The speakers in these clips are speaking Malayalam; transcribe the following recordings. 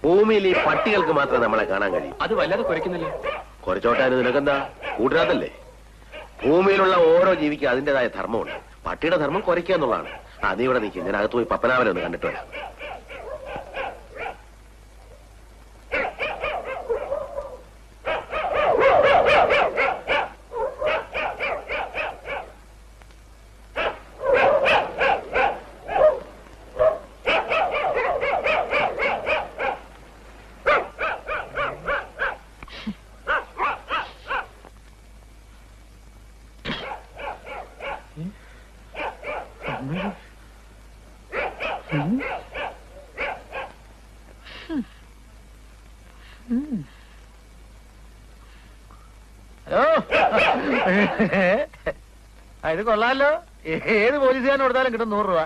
ഭൂമിയിൽ ഈ പട്ടികൾക്ക് മാത്രമേ നമ്മളെ കാണാൻ കഴിയും. അത് വല്ലാതെ കുറയ്ക്കുന്നില്ല. കുറച്ചോട്ടാനും നിനക്കെന്താ കൂട്ടുകാരല്ലേ? ഭൂമിയിലുള്ള ഓരോ ജീവിക്കും അതിന്റേതായ ധർമ്മമുണ്ട്. പട്ടിയുടെ ധർമ്മം കുറയ്ക്കുക എന്നുള്ളതാണ്. നീ ഇവിടെ നിൽക്കും, ഞാൻ അകത്ത് പോയി പപ്പനാവനെ ഒന്ന് കണ്ടിട്ട് വരാം. ഇത് കൊള്ളാലോ. ഏത് പോലീസുകാരൻ കൊടുത്താലും കിട്ടും 100 രൂപ.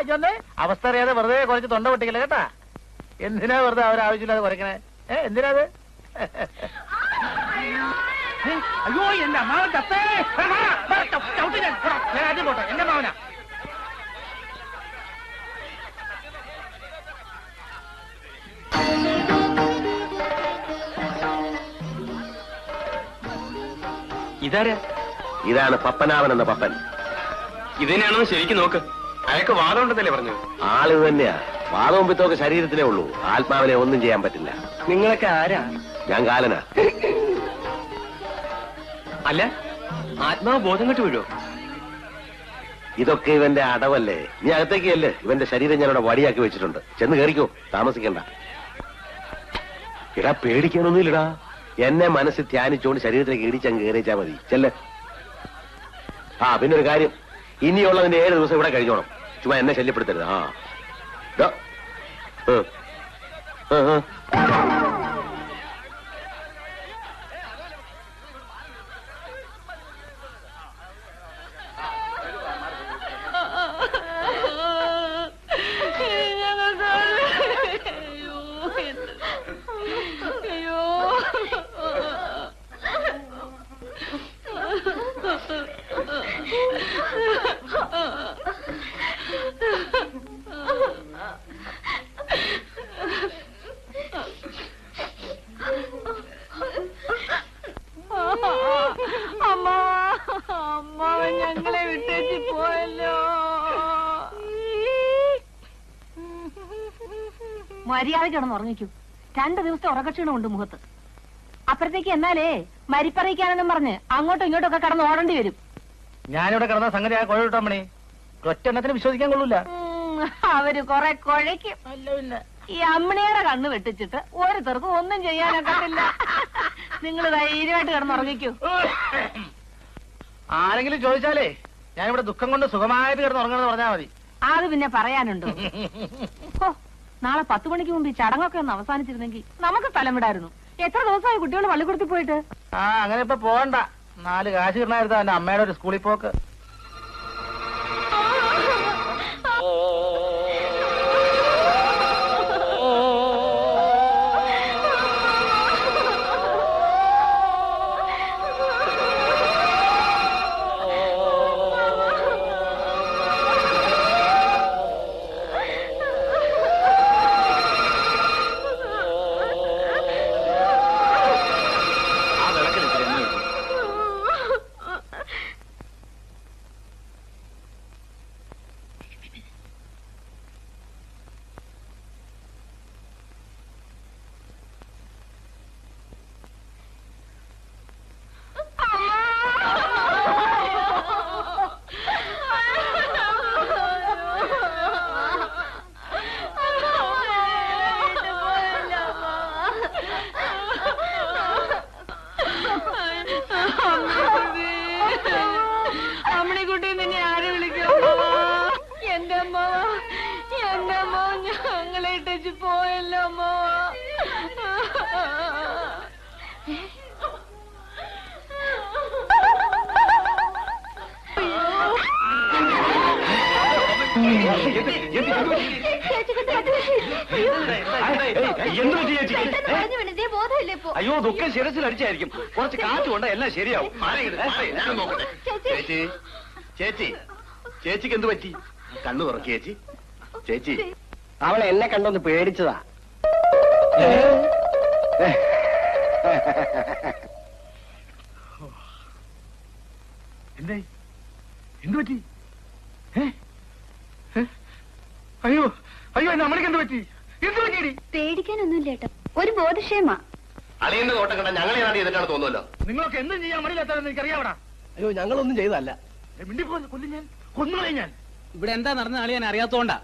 ഇതൊന്നേ അവസ്ഥ അറിയാതെ വെറുതെ കുറച്ച് തൊണ്ട പൊട്ടിക്കല കേട്ടാ. എന്തിനാ വെറുതെ അവരാവശ്യമില്ലാതെ കുറയ്ക്കണേ? എന്തിനാ അത്? അയ്യോ എന്റെ അമ്മാവൻ ചത്തേ. ഞാൻ ആദ്യം പോട്ടെ. എന്റെ അമ്മാവനാ. ഇതാണ് പപ്പനാവൻ എന്ന പപ്പൻ. ഇതന്നെയാണെന്ന് ശരിക്കും നോക്ക്. അയാൾക്ക് വാദം ഉണ്ടെന്നല്ലേ പറഞ്ഞു? ആള് തന്നെയാ. വാദവും പിത്തമൊക്കെ ശരീരത്തിലേ ഉള്ളൂ, ആത്മാവിനെ ഒന്നും ചെയ്യാൻ പറ്റില്ല. നിങ്ങളൊക്കെ ആരാ? ഞാൻ കാലനാ. അല്ല, ആത്മാവ് ബോധം കെട്ട് വീഴോ? ഇതൊക്കെ ഇവന്റെ അടവല്ലേ. നീ അകത്തേക്ക് അല്ലേ? ഇവന്റെ ശരീരം ഞാനിവിടെ വടിയാക്കി വെച്ചിട്ടുണ്ട്. ചെന്ന് കയറിക്കോ, താമസിക്കണ്ട. ഇടാ പേടിക്കാനൊന്നുമില്ലടാ. എന്നെ മനസ്സിൽ ധ്യാനിച്ചുകൊണ്ട് ശരീരത്തിലേക്ക് ഇടിച്ചങ്ങ് കയറിച്ചാ മതി. ചെല്ല്. പിന്നെ ഒരു കാര്യം, ഇനിയുള്ളതിന്റെ 7 ദിവസം ഇവിടെ കഴിഞ്ഞോണം. ചുമ്മാ എന്നെ ശല്യപ്പെടുത്തരുത്. അമ്മാവൻ ഞങ്ങളെ വിട്ടേച്ച് പോയല്ലോ. മര്യാദ കിടന്ന് ഉറങ്ങിക്കൂ. 2 ദിവസത്തെ ഉറക്കക്ഷീണമുണ്ട് മുഖത്ത്. അപ്പുറത്തേക്ക് എന്നാലേ മരിപ്പറിയിക്കാനെന്നും പറഞ്ഞ് അങ്ങോട്ടും ഇങ്ങോട്ടും ഒക്കെ കടന്ന് ഓടേണ്ടി വരും. ഞാനിവിടെ കിടന്ന സംഗതി ആ കുഴ കിട്ടാമണി ഒറ്റെണ്ണത്തിന് വിശ്വസിക്കാൻ കൊള്ളൂല. അവര് കൊറേ കുഴയ്ക്കും. ഈ അമ്മിണിയുടെ കണ്ണ് വെട്ടിച്ചിട്ട് ഓരോരുത്തർക്കും ഒന്നും ചെയ്യാനൊക്കത്തില്ല. നിങ്ങൾ ധൈര്യമായിട്ട് കിടന്നുറങ്ങിക്കൂ. ആരെങ്കിലും ചോദിച്ചാലേ ഞാനിവിടെ ദുഃഖം കൊണ്ട് സുഖമായിട്ട് കിടന്നുറങ്ങണമെന്ന് പറഞ്ഞാൽ മതി. അത് പിന്നെ പറയാനുണ്ടോ? നാളെ 10 മണിക്ക് മുമ്പ് ഈ ചടങ്ങൊക്കെ ഒന്ന് അവസാനിച്ചിരുന്നെങ്കിൽ നമുക്ക് സ്ഥലം വിടായിരുന്നു. എത്ര ദിവസമായി കുട്ടികൾ പള്ളിക്കൂടത്തിൽ പോയിട്ട്? അങ്ങനെ ഇപ്പൊ പോകണ്ട. 4 കാശ് കിട്ടണായിരുന്നു എന്റെ അമ്മയുടെ ഒരു സ്കൂളിൽ പോക്ക്. അയ്യോ ദുഃഖം ശിരസിൽ അടിച്ചായിരിക്കും. കുറച്ച് കാറ്റ് കൊണ്ട് എല്ലാം ശരിയാവും. ചേച്ചി ചേച്ചി ചേച്ചിക്ക് എന്ത് പറ്റി? കണ്ണു തുറക്കി ചേച്ചി. ചേച്ചി അവളെ എന്നെ കണ്ടൊന്ന് പേടിച്ചതാ. എന്തേ എന്ത് പറ്റി? അയ്യോ അയ്യോ എന്റെ അമ്മയ്ക്ക് എന്ത് പറ്റി? എന്ത് പറ്റി? പേടിക്കാനൊന്നുമില്ല ഏട്ടാ, ഒരു ബോധക്ഷേമാ. അളിയന്റെ നോട്ടം കണ്ട ഞങ്ങളെ ചെയ്തിട്ടാണ് തോന്നുമല്ലോ. നിങ്ങളൊക്കെ എന്തും ചെയ്യാൻ മടിയില്ലാത്തതെന്ന് എനിക്കറിയാവടാ. അയ്യോ ഞങ്ങളൊന്നും ചെയ്തതല്ല. കൊല്ലും ഞാൻ, കൊന്നുകളയും ഞാൻ. ഇവിടെ എന്താ നടന്ന ആളിയാൻ അറിയാത്തോണ്ടാ.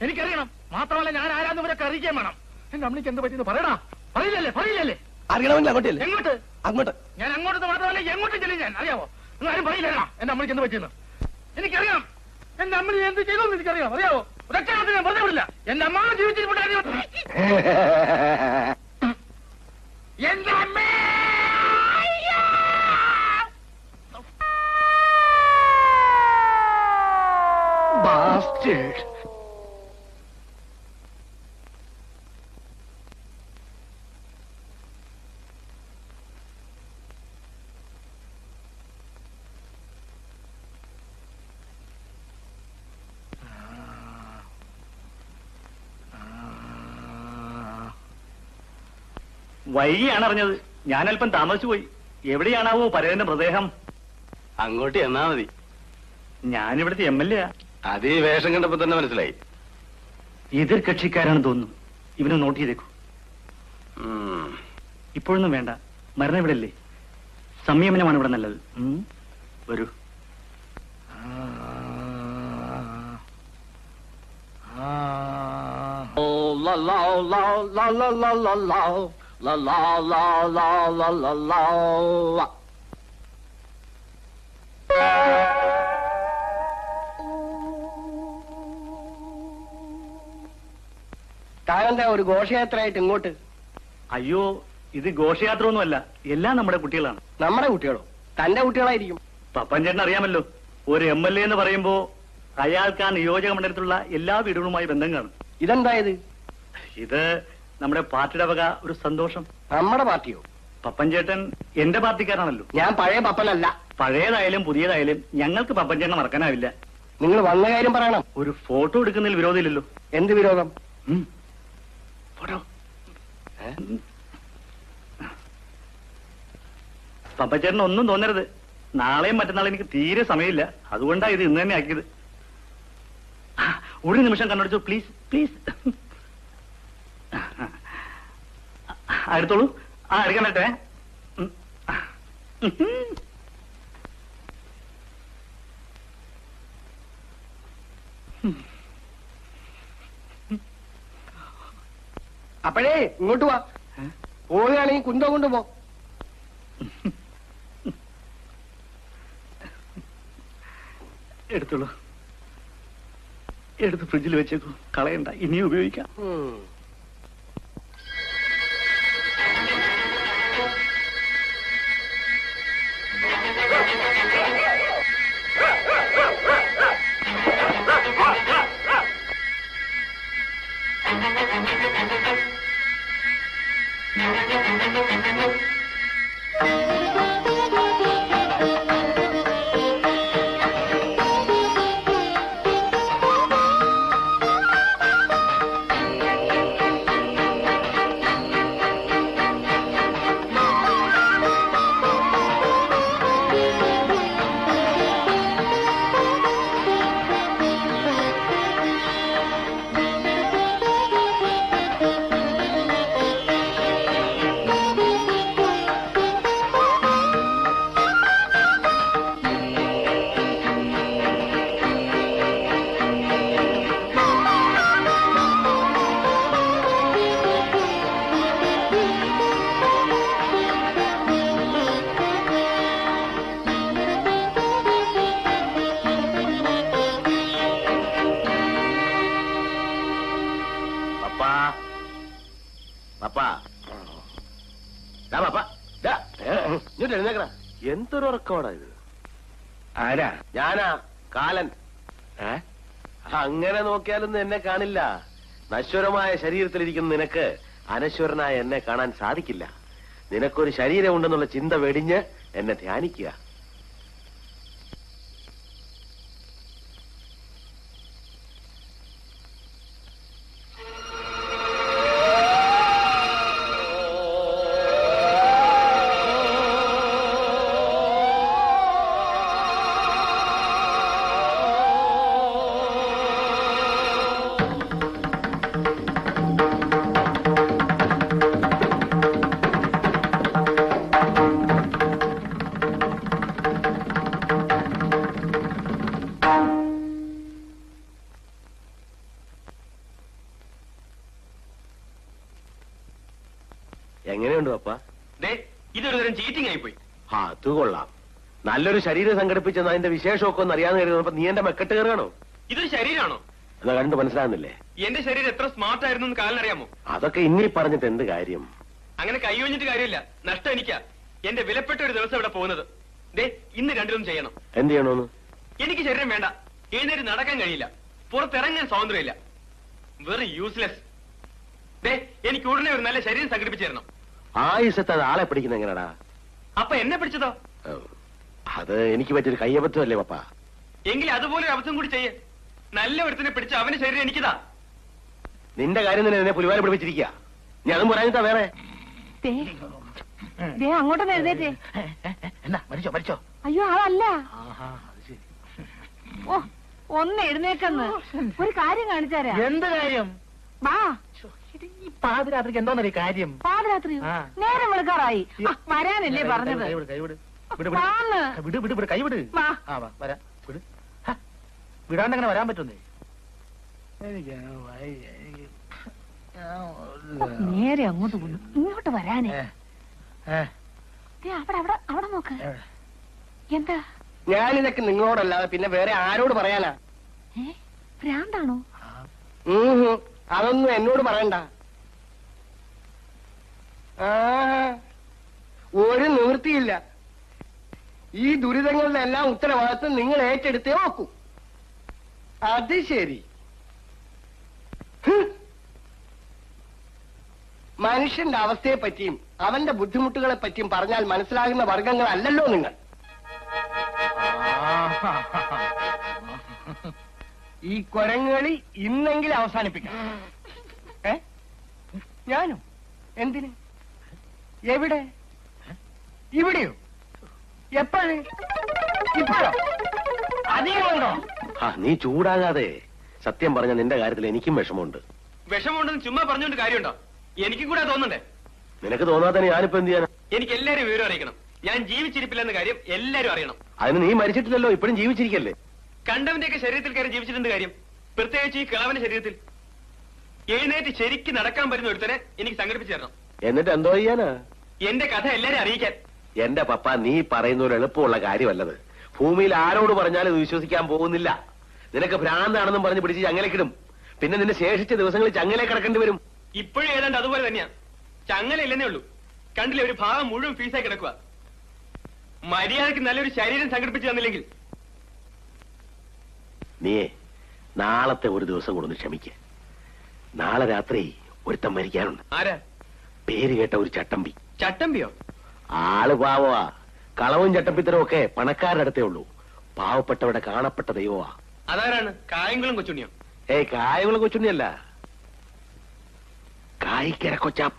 എനിക്കറിയണം, മാത്രമല്ല ഞാൻ ആരാന്ന് ഇവരൊക്കെ അറിയിക്കാൻ വേണം. എന്റെ അമ്മയ്ക്ക് എന്ത് പറ്റിയെന്ന് പറയടാ. പറയില്ലല്ലേ? അറിയണമെങ്കിൽ അങ്ങോട്ടില്ലേ? എങ്ങോട്ട്? അങ്ങോട്ട്. ഞാൻ അങ്ങോട്ട് മാത്രമല്ല എങ്ങോട്ട് ചെല്ലും ഞാൻ, അറിയാവോ? നിങ്ങൾ ആരും പറയില്ലടാ എന്റെ അമ്മയ്ക്ക് എന്ത് പറ്റിയെന്ന്. എനിക്കറിയാം, എന്റെ അമ്മ എന്ത് ചെയ്തു എനിക്കറിയാം, അറിയാവോ? ഒരൊറ്റ ഞാൻ വെറുതെ വിടില്ല. എന്റെ അമ്മ ജീവിച്ചിട്ടുണ്ടായിരുന്നു. എന്റെ അമ്മ Bastard. വൈകിയാണ് അറിഞ്ഞത്. ഞാനല്പം താമസിച്ചു പോയി. എവിടെയാണാവോ പരേതന്റെ മൃതദേഹം? അങ്ങോട്ട് എന്നാ മതി. ഞാനിവിടുത്തെ MLA. അത് ഈ വേഷം കണ്ടപ്പോ തന്നെ മനസ്സിലായി. എതിർ കക്ഷിക്കാരാണെന്ന് തോന്നുന്നു. ഇവനെ നോട്ട് ചെയ്തേക്കൂ. ഇപ്പോഴൊന്നും വേണ്ട, മരണം ഇവിടെ അല്ലേ. സംയമനമാണ് ഇവിടെ നല്ലത്. വരൂ. താനെന്താ ഒരു ഘോഷയാത്രയായിട്ട് ഇങ്ങോട്ട്? അയ്യോ, ഇത് ഘോഷയാത്ര ഒന്നുമല്ല. എല്ലാം നമ്മുടെ കുട്ടികളാണ്. നമ്മുടെ കുട്ടികളോ? തന്റെ കുട്ടികളായിരിക്കും. പപ്പൻ ചേട്ടൻ അറിയാമല്ലോ, ഒരു MLA എന്ന് പറയുമ്പോ അയാൾക്ക് ആ നിയോജക മണ്ഡലത്തിലുള്ള എല്ലാ വീടുകളുമായി ബന്ധം കാണും. ഇതെന്താ ഇത്? ഇത് നമ്മുടെ പാർട്ടിയുടെ വക ഒരു സന്തോഷം. നമ്മുടെ പാർട്ടിയോ? പപ്പൻ ചേട്ടൻ എന്റെ പാർട്ടിക്കാരാണല്ലോ. ഞാൻ പഴയ പപ്പനല്ല. പഴയതായാലും പുതിയതായാലും ഞങ്ങൾക്ക് പപ്പൻ ചേട്ടനെ മറക്കാനാവില്ല. നിങ്ങൾ വന്ന കാര്യം പറയണം. ഒരു ഫോട്ടോ എടുക്കുന്നതിൽ വിരോധമില്ലല്ലോ. എന്ത് വിരോധം? ഫോട്ടോ. പപ്പൻ ചേട്ടൻ ഒന്നും തോന്നരുത്. നാളെയും മറ്റന്നാളും എനിക്ക് തീരെ സമയമില്ല. അതുകൊണ്ടാണ് ഇത് ഇന്ന് തന്നെ ആക്കിയത്. ഒരു നിമിഷം കണ്ണടച്ചു, പ്ലീസ് പ്ലീസ്. അടുത്തോളൂ. എടുക്കാൻ പറ്റേ? അപ്പോഴേ ഇങ്ങോട്ട് വാ. പോവുകയാണെങ്കിൽ കുന്തം കൊണ്ടുപോ. എടുത്തോളൂ. എടുത്ത് ഫ്രിഡ്ജിൽ വെച്ചേക്കൂ. കളയണ്ട, ഇനിയും ഉപയോഗിക്കാം. എന്തൊരു ഉറക്കമാടാ ഇത്? ആരാ? ഞാനാ, കാലൻ. അങ്ങനെ നോക്കിയാലൊന്നും എന്നെ കാണില്ല. നശ്വരമായ ശരീരത്തിലിരിക്കുന്ന നിനക്ക് അനശ്വരനായ എന്നെ കാണാൻ സാധിക്കില്ല. നിനക്കൊരു ശരീരം ഉണ്ടെന്നുള്ള ചിന്ത വെടിഞ്ഞ് എന്നെ ധ്യാനിക്കുക. അത് കൊള്ളാം. നല്ലൊരു ശരീരം സംഘടിപ്പിച്ചെന്ന് അതിന്റെ വിശേഷമൊക്കെ ഒന്ന് അറിയാതെ കരുതുന്നപ്പോ നീ എന്റെ മെക്കെട്ട് കയറുകയാണോ? ഇതൊരു ശരീരമാണോ? എന്നാ കണ്ടു മനസ്സിലാകുന്നില്ലേ? എന്റെ ശരീരം എത്ര സ്മാർട്ട് ആയിരുന്നു എന്ന് കാലിനറിയാമോ? അതൊക്കെ ഇനി പറഞ്ഞിട്ട് എന്ത് കാര്യം? അങ്ങനെ കൈയൊഞ്ഞിട്ട് കാര്യമില്ല. നഷ്ടം എനിക്കാ. എന്റെ വിലപ്പെട്ട ഒരു ദിവസം ഇവിടെ പോകുന്നത്. ദേ ഇന്ന് രണ്ടിലും ചെയ്യണം. എന്ത് ചെയ്യണോന്ന്? എനിക്ക് ശരീരം വേണ്ട. എഴുന്നേറ്റ് നടക്കാൻ കഴിയില്ല. പുറത്തിറങ്ങാൻ സ്വാതന്ത്ര്യമില്ല. വെറും യൂസ്ലെസ്. ദേ എനിക്ക് ഉടനെ ഒരു നല്ല ശരീരം സംഘടിപ്പിച്ചു തരണം. ആയുസത്ത് അത് ആളെ പിടിക്കുന്ന എങ്ങനെടാ? അപ്പൊ എന്നെ പിടിച്ചതോ? അത് എനിക്ക് പറ്റിയൊരു കയ്യബദ്ധമല്ലേ പപ്പ? എങ്കിൽ അതുപോലെ ഒരു അവസ്ഥം കൂടി ചെയ്യേ. നല്ല ഒരുത്തിനെ പിടിച്ച് അവന്റെ ശരീരം എനിക്കിതാ. നിന്റെ കാര്യം തന്നെ എന്നെ പുലിവാല പിടിപ്പിച്ചിരിക്കുക. നീ അതും പറയാനിട്ടാ വേറെ. ദേ അങ്ങോട്ടൊന്ന് എഴുന്നേറ്റേ. എന്നാ മരിച്ചോ മരിച്ചോ? അയ്യോ അതല്ല. ആഹാ, അത് ശരി. ഓ ഒന്ന് എഴുന്നേക്കെന്ന്. ഒരു കാര്യം കാണിച്ചാരാ. എന്ത് കാര്യം? വാ. ഈ പാതിരാത്രിക്ക് എന്തോന്നറിയ കാര്യം? പാതിരാത്രിയോ? ആ. നേരം വെളുക്കാറായി. വരാനല്ലേ പറഞ്ഞത്? കൈവിട് കൈവിട് വിട് വാന്ന്. വിട് വിട് വിട് കൈവിട്. വാ. ആ വാ വരാം. വിട്. ഹ, വിടാണ്ട് അങ്ങനെ വരാൻ പറ്റുന്നേ? നേരെ അങ്ങോട്ട് പോന്നു. ഇങ്ങോട്ട് വരാനേ. ദേ, അവിടെ അവിടെ അവിടെ നോക്ക്. എന്താ? ഞാനിതൊക്കെ നിങ്ങളോടല്ലാതെ പിന്നെ വേറെ ആരോട് പറയാനാ? ഭ്രാന്താണോ? അതൊന്നും എന്നോട് പറയണ്ട. ഒരു നിവൃത്തിയില്ല. ഈ ദുരിതങ്ങളുടെ എല്ലാം ഉത്തരവാദിത്വം നിങ്ങൾ ഏറ്റെടുത്തേ നോക്കൂ. അത് ശരി. മനുഷ്യന്റെ അവസ്ഥയെ പറ്റിയും അവന്റെ ബുദ്ധിമുട്ടുകളെ പറ്റിയും പറഞ്ഞാൽ മനസ്സിലാകുന്ന വർഗങ്ങളല്ലല്ലോ നിങ്ങൾ. ഈ കൊരങ്ങളി ഇന്നെങ്കിലും അവസാനിപ്പിക്കണം. ഞാനും എന്തിന്? എവിടെ? ഇവിടെയോ? എപ്പോഴ്? ഇപ്പോഴോ? അധികമുണ്ടോ? നീ ചൂടാകാതെ. സത്യം പറഞ്ഞ നിന്റെ കാര്യത്തിൽ എനിക്കും വിഷമമുണ്ട്. വിഷമമുണ്ടെന്ന് ചുമ്മാ പറഞ്ഞുകൊണ്ട് കാര്യമുണ്ടോ? എനിക്കും കൂടെ തോന്നണ്ടേ? നിനക്ക് തോന്നാതെ ഞാനിപ്പോ എന്ത് ചെയ്യാനാ? എനിക്ക് എല്ലാരും വിവരം അറിയിക്കണം. ഞാൻ ജീവിച്ചിരിപ്പില്ലെന്ന കാര്യം എല്ലാരും അറിയണം. അതിന് നീ മരിച്ചിട്ടില്ലല്ലോ, ഇപ്പോഴും ജീവിച്ചിരിക്കല്ലേ? കണ്ടവന്റെയൊക്കെ ശരീരത്തിൽ കയറി ജീവിച്ചിട്ടുണ്ട് കാര്യം, പ്രത്യേകിച്ച് ഈ കിളവന്റെ ശരീരത്തിൽ. എഴുന്നേറ്റ് ശരിക്ക് നടക്കാൻ പറ്റുന്ന ഒരുത്തനെ എനിക്ക് സംഘടിപ്പിച്ചു തരണം. എന്നിട്ട് എന്തോ ചെയ്യാനാ? എന്റെ കഥ എല്ലാരും അറിയിക്കാൻ. എന്റെ പപ്പ, നീ പറയുന്ന ഒരു എളുപ്പമുള്ള കാര്യമല്ലത്. ഭൂമിയിൽ ആരോട് പറഞ്ഞാലും ഇത് വിശ്വസിക്കാൻ പോകുന്നില്ല. നിനക്ക് ഭ്രാന്താണെന്നും പറഞ്ഞ് പിടിച്ച് ചങ്ങലക്കിടും. പിന്നെ നിന്റെ ശേഷിച്ച ദിവസങ്ങളിൽ ചങ്ങലെ കിടക്കേണ്ടി വരും. ഇപ്പോഴും ഏതാണ്ട് അതുപോലെ തന്നെയാ. ചങ്ങല ഇല്ലെന്നേ ഉള്ളൂ. കണ്ടില്ലേ, ഒരു ഭാഗം മുഴുവൻ ഫീസായി കിടക്കുക. മര്യാദക്ക് നല്ലൊരു ശരീരം സംഘടിപ്പിച്ചു തന്നില്ലെങ്കിൽ നീയെ നാളത്തെ ഒരു ദിവസം കൊണ്ടൊന്ന് ക്ഷമിക്ക. നാളെ രാത്രി ഒരുത്തം മരിക്കാനുണ്ട്. ആരാ? പേര് കേട്ട ഒരു ചട്ടമ്പി. ചട്ടമ്പിയോ? ആള് പാവമാ. കളവും ചട്ടമ്പിത്തരവും ഒക്കെ പണക്കാരുടെ അടുത്തേ ഉള്ളൂ. പാവപ്പെട്ടവരുടെ കാണപ്പെട്ട ദൈവമാ. അതാരാണ്? കായംകുളം കൊച്ചുണ്ണിയോ? കായംകുളം കൊച്ചുണ്ണിയല്ല, കായിക്കര കൊച്ചാപ്പ.